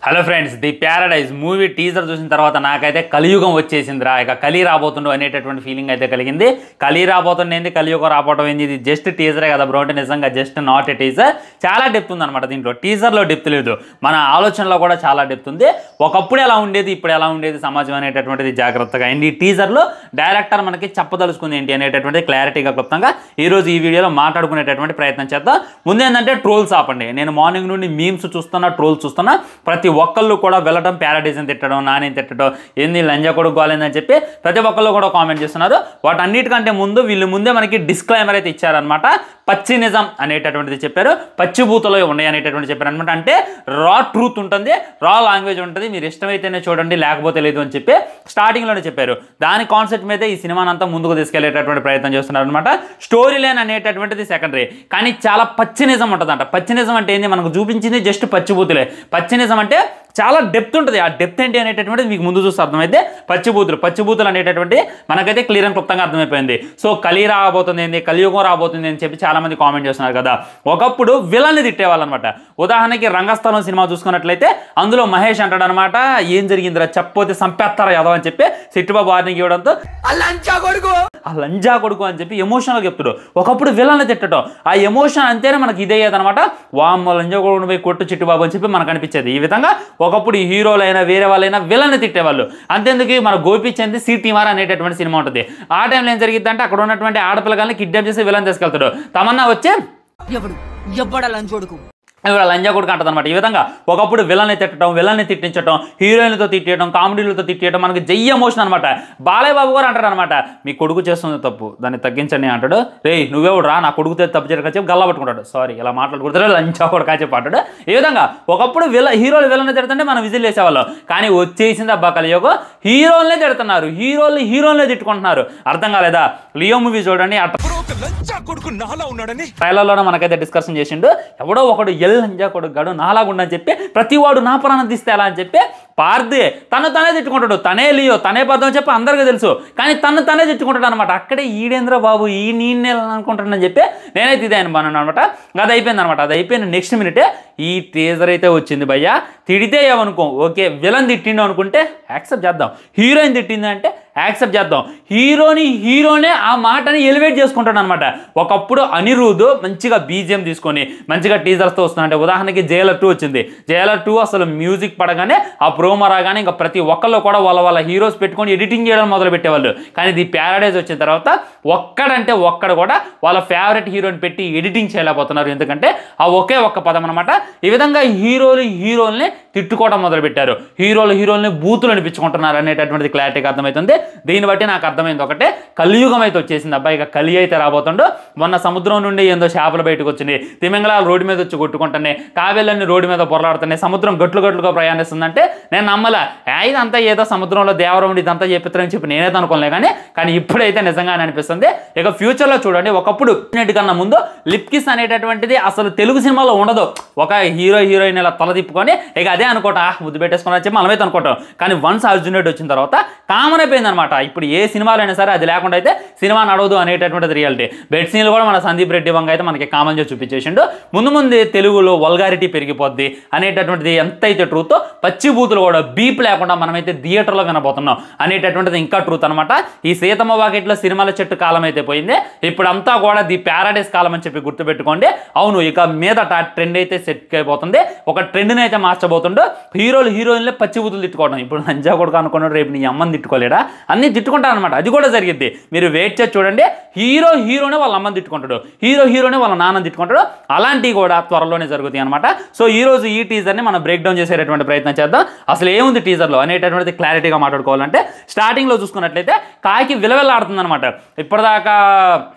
Hello friends, the Paradise movie teaser చూసిన తర్వాత నాకైతే కలియుగం వచ్చేసిందిరా. ఇక కలి రాబోతుండో అనేటటువంటి ఫీలింగ్ అయితే కలిగింది. కలి రాబోతుండేంది, కలియుగం రాబోవడం ఏంది, ఇది జస్ట్ టీజరే కదా బ్రో అంటే నిజంగా జస్ట్ నాట్ ఏ టీజర్. చాలా డెప్త్ ఉందన్నమాట దీంట్లో. టీజర్లో డెప్త్ లేదు, మన ఆలోచనలో కూడా చాలా డెప్త్ ఉంది. ఒకప్పుడు ఎలా ఉండేది, ఇప్పుడు ఎలా ఉండేది సమాజం అనేటటువంటిది జాగ్రత్తగా అండ్ ఈ టీజర్లో డైరెక్టర్ మనకి చెప్పదలుచుకుంది ఏంటి అనేటటువంటి క్లారిటీగా క్లుప్తంగా ఈరోజు ఈ వీడియోలో మాట్లాడుకునేటటువంటి ప్రయత్నం చేద్దాం. ముందు ఏంటంటే ట్రోల్స్ ఆపండి. నేను మార్నింగ్ నుండి మీమ్స్ చూస్తున్నా, ట్రోల్స్ చూస్తున్నా. ప్రతి ఒక్కళ్ళు కూడా వెళ్ళడం, ప్యారడైజ్ని తిట్టడం, నాని తిట్టడం, ఏంది లంజా కొడుకు గోలేదని చెప్పి ప్రతి ఒక్కళ్ళు కూడా కామెంట్ చేస్తున్నారు. వాటన్నిటికంటే ముందు వీళ్ళు ముందే మనకి డిస్క్లైమర్ అయితే ఇచ్చారనమాట. పచ్చి నిజం అనేటటువంటిది చెప్పారు, పచ్చిబూతలో ఉన్నాయి అనేటటువంటి చెప్పారు అనమాట. అంటే రా ట్రూత్ ఉంటుంది, రా లాంగ్వేజ్ ఉంటుంది, మీరు ఇష్టమైతేనే చూడండి లేకపోతే లేదు అని చెప్పి స్టార్టింగ్లోనే చెప్పారు. దాని కాన్సెప్ట్ మీద ఈ సినిమానంతా ముందుకు తీసుకెళ్లేటటువంటి ప్రయత్నం చేస్తున్నారు అనమాట. స్టోరీ లైన్ అనేటటువంటిది సెకండరీ, కానీ చాలా పచ్చి నిజం ఉంటుందంట. పచ్చి నిజం అంటే ఏంది, మనకు చూపించింది జస్ట్ పచ్చిబూతులే. పచ్చి నిజం అంటే చాలా డెప్త్ ఉంటుంది. ఆ డెప్త్ ఏంటి అనేటటువంటిది మీకు ముందు చూస్తే అర్థమైతే పచ్చిబూతులు అనేటటువంటి మనకైతే క్లియర్ అండ్ క్లుప్తంగా అర్థమైపోయింది. సో కలి రాబోతుంది ఏంది, కలియుగం రాబోతుంది అని చెప్పి చాలా మంది కామెంట్ చేస్తున్నారు కదా. ఒకప్పుడు విలన్ని తిట్టేవాళ్ళు అనమాట. ఉదాహరణకి రంగస్థలం సినిమా చూసుకున్నట్లయితే అందులో మహేష్ అంటాడు అనమాట, ఏం జరిగిందిరా చెప్పపోతే సంపేస్తారా యాదవ్ అని చెప్పి సిట్టుబాబు వార్నింగ్ ఇవ్వడంతో ఆ లంజా కొడుకు అని చెప్పి ఎమోషనల్గా చెప్తాడు. ఒకప్పుడు విలన్ని తిట్టడం, ఆ ఎమోషన్ అంతేనే మనకి ఇదేదనమాట. వామ్మ లంజా కొడుకుని పోయి కొట్టు చిట్టుబాబు అని చెప్పి మనకు అనిపించేది. ఈ విధంగా ఒకప్పుడు ఈ హీరోలైనా వేరే వాళ్ళైనా విలన్ని తిట్టేవాళ్ళు. అంతేందుకు మన గోపిచంద్ సిటీమార్ అనేటటువంటి సినిమా ఉంటుంది. ఆ టైంలో ఏం జరిగింది అంటే అక్కడ ఉన్నటువంటి ఆడపిల్లగాల్ని కిడ్నాప్ చేసి విలన్ తీసుకెళ్తాడు. తమన్నా వచ్చే లంజా కొడుకు అంటది అనమాట. ఈ విధంగా ఒకప్పుడు విలన్ని తిట్టడం, విలన్ని తిట్టించడం, హీరోయిన్లతో తిట్టడం, కామెడీలతో తిట్టడం మనకి జై ఎమోషన్ అనమాట. బాలయ్య బాబు గారు అంటాడు అనమాట, మీ కొడుకు చేస్తుంది తప్పు, దాన్ని తగ్గించండి అంటాడు. రే నువ్వెవడు రా నా కొడుకు తప్పు చేయడం చెప్పి గల్లా పట్టుకుంటాడు. సారీ ఇలా మాట్లాడుకుంటాడు, లంజా కొడుకు చెప్పి అంటాడు. ఈ విధంగా ఒకప్పుడు హీరోలు విలన్ని తిడుతుంటే మనం విజిల్ వేసేవాళ్ళం. కానీ వచ్చేసింది అబ్బా కలియుగం, హీరోలనే తిడుతున్నారు, హీరోలనే తిట్టుకుంటున్నారు. అర్థం కాలేదా? లియో మూవీ చూడండి, ట్రైలర్లోనే మనకైతే డిస్కషన్ చేసిండు. ఎవడో ఒకడు లంజా కొడుకు గడు నాలాగుండని చెప్పి ప్రతివాడు నా ప్రాణం తీస్తే ఎలా అని చెప్పి పార్దే తనే తిట్టుకుంటాడు. తనే లియో, తనే పర్థం చెప్పి అందరికీ తెలుసు, కానీ తనే తిట్టుకుంటాడు అనమాట. అక్కడే ఈడేంద్ర బాబు ఈ నేను అనుకుంటానని చెప్పి నేనైతే ఇదే అనుకున్నాను అనమాట. అది అయిపోయింది అనమాట. అది అయిపోయిన నెక్స్ట్ మినిటే ఈ టీజర్ అయితే వచ్చింది. భయ్యా తిడితే ఏమనుకో ఓకే, విలన్ తిట్టిండు అనుకుంటే యాక్సెప్ట్ చేద్దాం, హీరోయిన్ తిట్టింది అంటే యాక్సెప్ట్ చేద్దాం. హీరోనే ఆ మాటని ఎలివేట్ చేసుకుంటాడు అనమాట. ఒకప్పుడు అనిరుద్ధ్ మంచిగా బీజిఎం తీసుకొని మంచిగా టీజర్స్తో వస్తుందంటే, ఉదాహరణకి జైలర్ 2 వచ్చింది. జైలర్ 2 అసలు మ్యూజిక్ పడగానే ఆ ప్రోమో రాగానే ఇంకా ప్రతి ఒక్కళ్ళు కూడా వాళ్ళ హీరోస్ పెట్టుకొని ఎడిటింగ్ చేయడం మొదలు పెట్టేవాళ్ళు. కానీ ఇది ప్యారడైజ్ వచ్చిన తర్వాత ఒక్కడు కూడా వాళ్ళ ఫేవరెట్ హీరోని పెట్టి ఎడిటింగ్ చేయలేకపోతున్నారు. ఎందుకంటే ఆ ఒకే ఒక్క పదం అనమాట. ఈ విధంగా హీరోల్ని తిట్టుకోవడం మొదలుపెట్టారు, హీరోల్ని బూతులు అనిపించుకుంటున్నారు అనేటటువంటిది క్లారిటీగా అర్థమవుతుంది. దీన్ని బట్టి నాకు అర్థమైంది ఒకటే, కలియుగం అయితే వచ్చేసింది అబ్బాయి. ఇక కలి అయితే రాబోతుండో. మొన్న సముద్రం నుండి ఏందో చేపలు బయటకు వచ్చినాయి, తిమింగళాలు రోడ్డు మీద వచ్చి కొట్టుకుంటున్నాయి, కావేళ్ళని రోడ్డు మీద పొరలాడుతున్నాయి, సముద్రం గట్లుగా ప్రయాణిస్తుందంటే నేను నమ్మలే. ఇదంతా ఏదో సముద్రంలో దేవరం ఇదంతా చెప్పిస్తారని చెప్పి నేనైతే అనుకోలే. కానీ ఇప్పుడైతే నిజంగానే అనిపిస్తుంది. ఇక ఫ్యూచర్లో చూడండి, ఒకప్పుడు కన్నా ముందు లిప్ కిస్ అనేటటువంటిది అసలు తెలుగు సినిమాలో ఉండదు. ఒక హీరోయిన్ ఇలా తల తిప్పుకొని ఇక అదే అనుకోవటం, ముద్దు పెట్టేసుకుని చెప్పి మనమైతే అనుకోవటం. కానీ వన్స్ అర్జున్ రెడ్డి వచ్చిన తర్వాత కామన్ అయిపోయింది అనమాట. ఇప్పుడు ఏ సినిమాలో అయినా సరే అది లేకుండా అయితే సినిమా నడవదు అనేటటువంటిది రియాలిటీ. బెడ్ సీన్లు కూడా మన సందీప్ రెడ్డి వంగ అయితే మనకి కామన్ చేసి చూపించేసిండు. ముందు తెలుగులో వల్గారిటీ పెరిగిపోద్ది అనేటటువంటిది ఎంతైతే ట్రూత్, పచ్చి బూతులు కూడా బీప్ లేకుండా మనమైతే థియేటర్లో వినబోతున్నాం అనేటటువంటిది ఇంకా ట్రూత్ అనమాట. ఈ సీతమ్మ వాకిట్లో సినిమాల చెట్టు కాలం అయితే పోయింది, ఇప్పుడంతా కూడా ది ప్యారడైజ్ కాలం అని చెప్పి గుర్తుపెట్టుకోండి. అవును, ఇక మీదట ట్రెండ్ అయితే సెట్ అయిపోతుంది. ఒక ట్రెండ్ని అయితే మార్చబోతుండో. హీరోయిన్లే పచ్చి బూతులు తిట్టుకోవడం. ఇప్పుడు లంజా కొడుకు అనుకున్నాడు, రేపు నీ అమ్మని తిట్టుకోలేడా, అన్ని తిట్టుకుంటారు అనమాట. అది కూడా జరిగింది, మీరు వెయిట్ చేసి చూడండి. హీరోనే వాళ్ళ అమ్మని తిట్టుకుంటాడు, హీరోనే వాళ్ళ నాన్నని తిట్టుకుంటాడు. అలాంటివి కూడా త్వరలోనే జరుగుతాయి అనమాట. సో ఈరోజు ఈ టీజర్ని మనం బ్రేక్ డౌన్ చేసేటటువంటి ప్రయత్నం చేద్దాం. అసలు ఏముంది టీజర్లో అనేటటువంటిది క్లారిటీగా మాట్లాడుకోవాలంటే, స్టార్టింగ్లో చూసుకున్నట్లయితే కాకి విలవిల్లాడుతుంది అనమాట. ఇప్పటిదాకా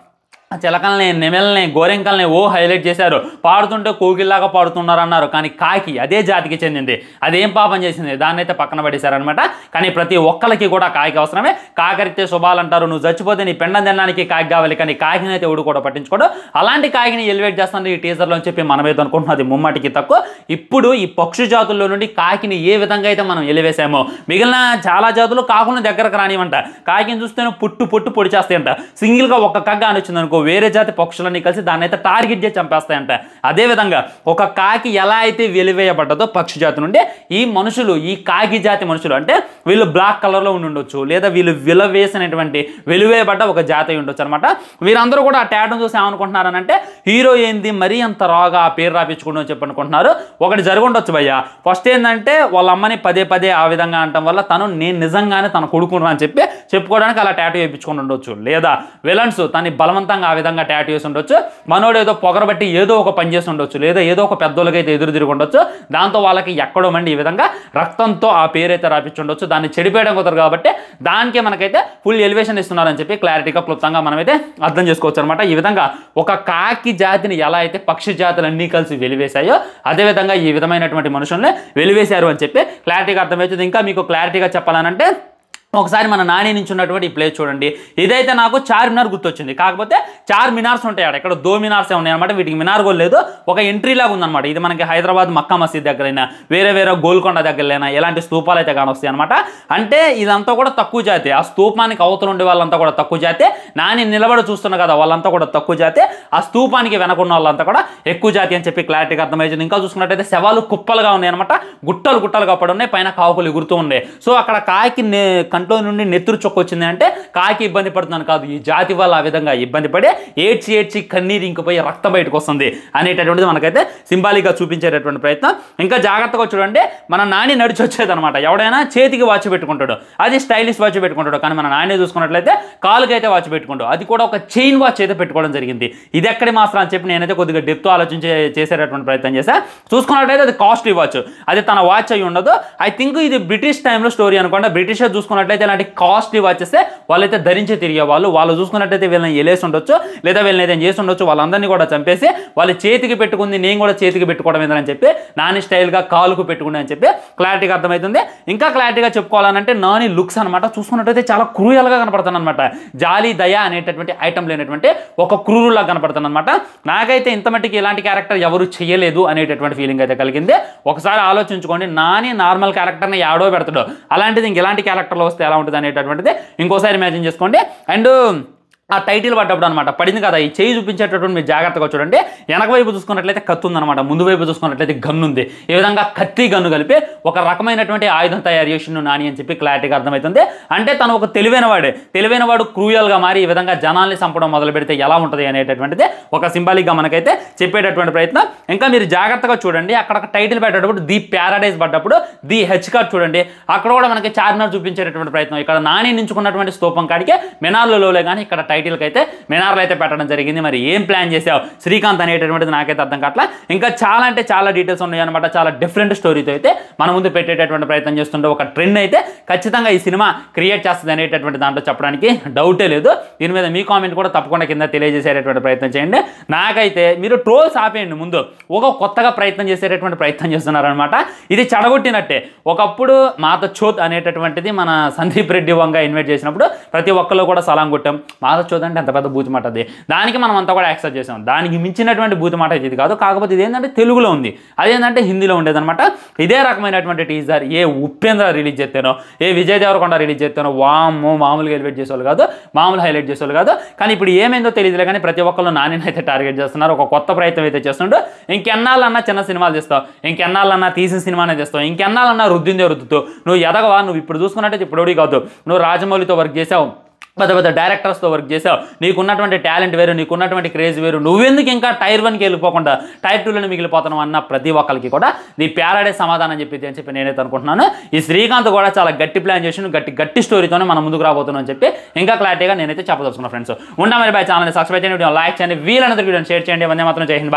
చిలకల్ని, నెమల్ని, గోరెంకల్ని హైలైట్ చేశారు, పాడుతుంటే కోకిల్లాగా పాడుతున్నారు అన్నారు. కానీ కాకి అదే జాతికి చెందింది, అదేం పాపం చేసింది, దాన్ని అయితే పక్కన పడేశారనమాట. కానీ ప్రతి ఒక్కరికి కూడా కాకి అవసరమే. కాకరితే శుభాలంటారు, నువ్వు చచ్చిపోతే నీ పెండం తినడానికి కాకి కావాలి, కానీ కాకిని అయితే ఎవడు కూడా పట్టించుకోడు. అలాంటి కాకిని ఎలివేట్ చేస్తాను ఈ టీజర్లో అని చెప్పి మనమేదో అనుకుంటున్నది ముమ్మాటికి తక్కువ. ఇప్పుడు ఈ పక్షి జాతుల్లో నుండి కాకిని ఏ విధంగా అయితే మనం ఎలివేసామో, మిగిలిన చాలా జాతులు కాకులను దగ్గరకు రానివంట. కాకిని చూస్తేనే పుట్టు పొడి చేస్తాయంట. సింగిల్గా ఒక్క కగ్గ అని వచ్చింది అనుకో, ఇంకో వేరే జాతి పక్షులన్నీ కలిసి దాన్ని అయితే టార్గెట్ చేసి చంపేస్తాయంట. అదేవిధంగా ఒక కాకి ఎలా అయితే వెలివేయబడ్డదో పక్షి జాతి నుండి, ఈ మనుషులు, ఈ కాకి జాతి మనుషులు అంటే వీళ్ళు బ్లాక్ కలర్లో ఉండి ఉండొచ్చు, లేదా వీళ్ళు విలవేసినటువంటి వెలివేయబడ్డ ఒక జాతి అయి ఉండొచ్చు అనమాట. వీరందరూ కూడా ఆ ట్యాటూను చూసి ఏమనుకుంటున్నారని అంటే హీరో ఏంది మరీ అంత రాగా ఆ పేరు రాపించుకుంటూ అని చెప్పి అనుకుంటున్నారు. ఒకటి జరుగుండొచ్చు భయ్య. ఫస్ట్ ఏంటంటే వాళ్ళ అమ్మని పదే పదే ఆ విధంగా అనటం వల్ల నేను నిజంగానే తన కొడుకున్నా అని చెప్పి చెప్పుకోవడానికి అలా ట్యాటూ వేయించుకుని ఉండొచ్చు. లేదా విలన్స్ తనని బలవంతంగా ఆ విధంగా ట్యాటూ వేసి ఉండొచ్చు. మనోడు ఏదో పొగరబట్టి ఏదో ఒక పని చేసి ఉండొచ్చు, లేదా ఏదో ఒక పెద్దోళ్ళకైతే ఎదురు తిరిగి ఉండొచ్చు. దాంతో వాళ్ళకి ఎక్కడో మండి ఈ విధంగా రక్తంతో ఆ పేరైతే రాపించి ఉండొచ్చు. దాన్ని చెడిపోయడం కుదరదు కాబట్టి దానికే మనకైతే ఫుల్ ఎలివేషన్ ఇస్తున్నారని చెప్పి క్లారిటీగా క్లుప్తంగా మనమైతే అర్థం చేసుకోవచ్చు అనమాట. ఈ విధంగా ఒక కాకి జాతిని ఎలా అయితే పక్షి జాతులన్నీ కలిసి వెలివేశాయో అదేవిధంగా ఈ విధమైనటువంటి మనుషుల్ని వెలివేశారు అని చెప్పి క్లారిటీగా అర్థమవుతుంది. ఇంకా మీకు క్లారిటీగా చెప్పాలనంటే ఒకసారి మన నాని నుంచి ఉన్నటువంటి ఈ ప్లేస్ చూడండి. ఇదైతే నాకు చార్మినార్ గుర్తొచ్చింది. కాకపోతే చార్ మినార్స్ ఉంటాయి, అక్కడ దో మినార్సే ఉన్నాయి అనమాట. వీటికి మినార్ కూడా లేదు, ఒక ఎంట్రీ లాగా ఉందన్నమాట. ఇది మనకి హైదరాబాద్ మక్కా మసీద్ దగ్గరైనా వేరే గోల్కొండ దగ్గరైనా ఎలాంటి స్తూపాలు అయితే కానొస్తాయి అనమాట. అంటే ఇదంతా కూడా తక్కువ జాతి. ఆ స్తూపానికి అవతల ఉండే వాళ్ళంతా కూడా తక్కువ జాతి. నాని నిలబడి చూస్తున్నా కదా వాళ్ళంతా కూడా తక్కువ జాతి. ఆ స్తూపానికి వెనకున్న వాళ్ళంతా కూడా ఎక్కువ జాతి అని చెప్పి క్లారిటీగా అర్థమైంది. ఇంకా చూసుకున్నట్టయితే శవాలు కుప్పలుగా ఉన్నాయి అనమాట. గుట్టలు గుట్టలుగా పడి ఉన్నాయి, పైన కాకులు ఎగురుతూ ఉన్నాయి. సో అక్కడ కాకి కంట్లో నుండి నెత్తురు చొక్క వచ్చింది అంటే కాకి ఇబ్బంది పడుతున్నాను కాదు, ఈ జాతి వల్ల ఆ విధంగా ఇబ్బంది పడి ఏడ్చి కన్నీరు ఇంకిపోయి రక్తం బయటకు వస్తుంది అనేటటువంటిది మనకైతే సింబాలిక్గా చూపించేటటువంటి ప్రయత్నం. ఇంకా జాగ్రత్తగా చూడండి, మన నాని నడిచి వచ్చేదనమాట. ఎవడైనా చేతికి వాచ్ పెట్టుకుంటాడు, అది స్టైలిష్ వాచ్ పెట్టుకుంటాడు. కానీ మన నాని చూసుకున్నట్లయితే కాలుకైతే వాచ్ పెట్టుకుంటాడు, అది కూడా ఒక చైన్ వాచ్ అయితే పెట్టుకోవడం జరిగింది. ఇది ఎక్కడి మాస్టర్ అని చెప్పి నేనైతే కొద్దిగా డెప్త్ ఆలోచించి చేసేటటువంటి ప్రయత్నం చేశాను. చూసుకున్నట్లయితే అది కాస్ట్లీ వాచ్, అది తన వాచ్ అయి ఉండదు. ఐ థింక్ ఇది బ్రిటిష్ టైంలో స్టోరీ అనుకోండి. బ్రిటిషర్ చూసుకున్నట్లయితే ఇలాంటి కాస్ట్లీ వాచెస్ వాళ్ళైతే ధరించి తిరిగే వాళ్ళు చూసుకున్నట్టయితే వీళ్ళని ఎలేసి ఉండొచ్చు, లేదా వీళ్ళని ఏదైనా చేసి ఉండొచ్చు. వాళ్ళందరినీ కూడా చంపేసి వాళ్ళు చేతికి పెట్టుకుంది నేను కూడా చేతికి పెట్టుకోవడం ఏందని చెప్పి నాని స్టైల్గా కాలుకు పెట్టుకుంది అని చెప్పి క్లారిటీగా అర్థమవుతుంది. ఇంకా క్లారిటీగా చెప్పుకోవాలనంటే నాని లుక్స్ అనమాట. చూసుకున్నట్టయితే చాలా క్రూయల్గా కనపడుతుంది అనమాట. జాలి దయ అనేటటువంటి ఐటమ్ లేనటువంటి ఒక క్రూరులా కనపడుతుంది అనమాట. నాకైతే ఇంత మట్టికి ఇలాంటి క్యారెక్టర్ ఎవరు చేయలేదు అనేటటువంటి ఫీలింగ్ అయితే కలిగింది. ఒకసారి ఆలోచించుకోండి, నాని నార్మల్ క్యారెక్టర్ని యాడో పెడతాడు, అలాంటిది ఇంకెలాంటి క్యారెక్టర్లో వస్తే ఎలా ఉంటుంది అనేటటువంటిది ఇంకోసారి ఇమాజిన్ చేసుకోండి. అండ్ ఆ టైటిల్ పడ్డప్పుడు అనమాట పడింది కదా, ఈ చేయి చూపించేటటువంటి మీరు జాగ్రత్తగా చూడండి. వెనక వైపు చూసుకున్నట్లయితే కత్తి ఉందన్నమాట, ముందు వైపు చూసుకున్నట్లయితే గన్ను ఉంది. ఈ విధంగా కత్తి గన్ను కలిపి ఒక రకమైనటువంటి ఆయుధం తయారు చేసిండు నాని అని చెప్పి క్లారిటీగా అర్థమవుతుంది. అంటే తను ఒక తెలివైనవాడు క్రూయల్గా మారి ఈ విధంగా జనాల్ని చంపడం మొదలు పెడితే ఎలా ఉంటుంది అనేటటువంటిది ఒక సింబాలిక్గా మనకైతే చెప్పేటటువంటి ప్రయత్నం. ఇంకా మీరు జాగ్రత్తగా చూడండి, అక్కడ టైటిల్ పెట్టేటప్పుడు ది ప్యారడైజ్ పడ్డప్పుడు ది హెచ్ కార్డ్ చూడండి, అక్కడ కూడా మనకి చార్మినార్ చూపించేటటువంటి ప్రయత్నం. ఇక్కడ నాని నించుకున్నటువంటి స్తూపం కాడికే మినార్లలోలే కానీ ఇక్కడ టైటిల్కి అయితే మినార్లు అయితే పెట్టడం జరిగింది. మరి ఏం ప్లాన్ చేసావు శ్రీకాంత్ అనేటటువంటిది నాకైతే అర్థం కావట్లా. ఇంకా చాలా అంటే చాలా డీటెయిల్స్ ఉన్నాయి అనమాట. చాలా డిఫరెంట్ స్టోరీతో అయితే మన ముందు పెట్టేటటువంటి ప్రయత్నం చేస్తుంటే ఒక ట్రెండ్ అయితే ఖచ్చితంగా ఈ సినిమా క్రియేట్ చేస్తుంది అనేటటువంటి దాంట్లో చెప్పడానికి డౌటే లేదు. దీని మీద మీ కామెంట్ కూడా తప్పకుండా కింద తెలియజేసేటటువంటి ప్రయత్నం చేయండి. నాకైతే మీరు ట్రోల్స్ ఆపేయండి, ముందు ఒక కొత్తగా ప్రయత్నం చేసేటటువంటి ప్రయత్నం చేస్తున్నారనమాట. ఇది చెడగొట్టినట్టే. ఒకప్పుడు మాత చోత్ అనేటటువంటిది మన సందీప్ రెడ్డి వంగ ఇన్వైట్ చేసినప్పుడు ప్రతి ఒక్కళ్ళు కూడా సలాం కొట్టాం. మాత చోత్ అంటే అంత పెద్ద బూతి మాట, అది దానికి మనం అంతా కూడా యాక్సెప్ట్ చేసాం. దానికి మించినటువంటి బూతి మాట ఇది కాదు. కాకపోతే ఇదేంటంటే తెలుగులో ఉంది, అదేంటంటే హిందీలో ఉండేదన్నమాట. ఇదే రకమైనటువంటి టీజర్ ఏ ఉపేంద్ర రిలీజ్ చేస్తానో, ఏ విజయ్ దేవరకొండ రిలీజ్ చేస్తానో వామ్మో మామూలుగా ఎలివేట్ చేసేవాళ్ళు కాదు, మామూలు హైలైట్ చేసేవాళ్ళు కాదు. కానీ ఇప్పుడు ఏమైందో తెలియదులే కానీ ప్రతి ఒక్కళ్ళు నానిని అయితే టార్గెట్ చేస్తున్నారు. ఒక కొత్త ప్రయత్నం అయితే చేస్తుంటూ ఇంకెన్నాళ్ళన్నా చిన్న సినిమాలు తీస్తావు, ఇంకెన్నాళ్ళన్నా తీసిన సినిమానే తీస్తావు, ఇంకెన్నాళ్ళన్నా రుద్దిందే రుద్దుతూ నువ్వు ఎదగవా. నువ్వు ఇప్పుడు చూసుకున్నట్టయితే ఇప్పుడు కాదు, నువ్వు రాజమౌళితో వర్క్ చేసావు, పెద్ద డైరెక్టర్స్తో వర్క్ చేసావు, నీకున్నటువంటి టాలెంట్ వేరు, నీకున్నటువంటి క్రేజ్ వేరు, నువ్వెందుకు ఇంకా టైర్ 1కి వెళ్ళిపోకుండా టైర్ 2లోనే మిగిలిపోతున్నావు అన్న ప్రతి ఒక్కరికి కూడా ది ప్యారడైజ్ సమాధానం చెప్పింది అని చెప్పి నేనైతే అనుకుంటున్నాను. ఈ శ్రీకాంత్ కూడా చాలా గట్టి ప్లాన్ చేసి గట్టి స్టోరీతోనే మనం ముందుకు రాబోతున్నాం అని చెప్పి ఇంకా క్లారిటీగా నేనైతే చెప్పదలుచుకున్నాను. ఫ్రెండ్స్ ఉండా మరి బై ఛానల్ని సబ్స్క్రైబ్ చేయండి, లైక్ చేయండి, వీలైనంత వీడియోని షేర్ చేయండి. వందే మాత్రం జై హింద్.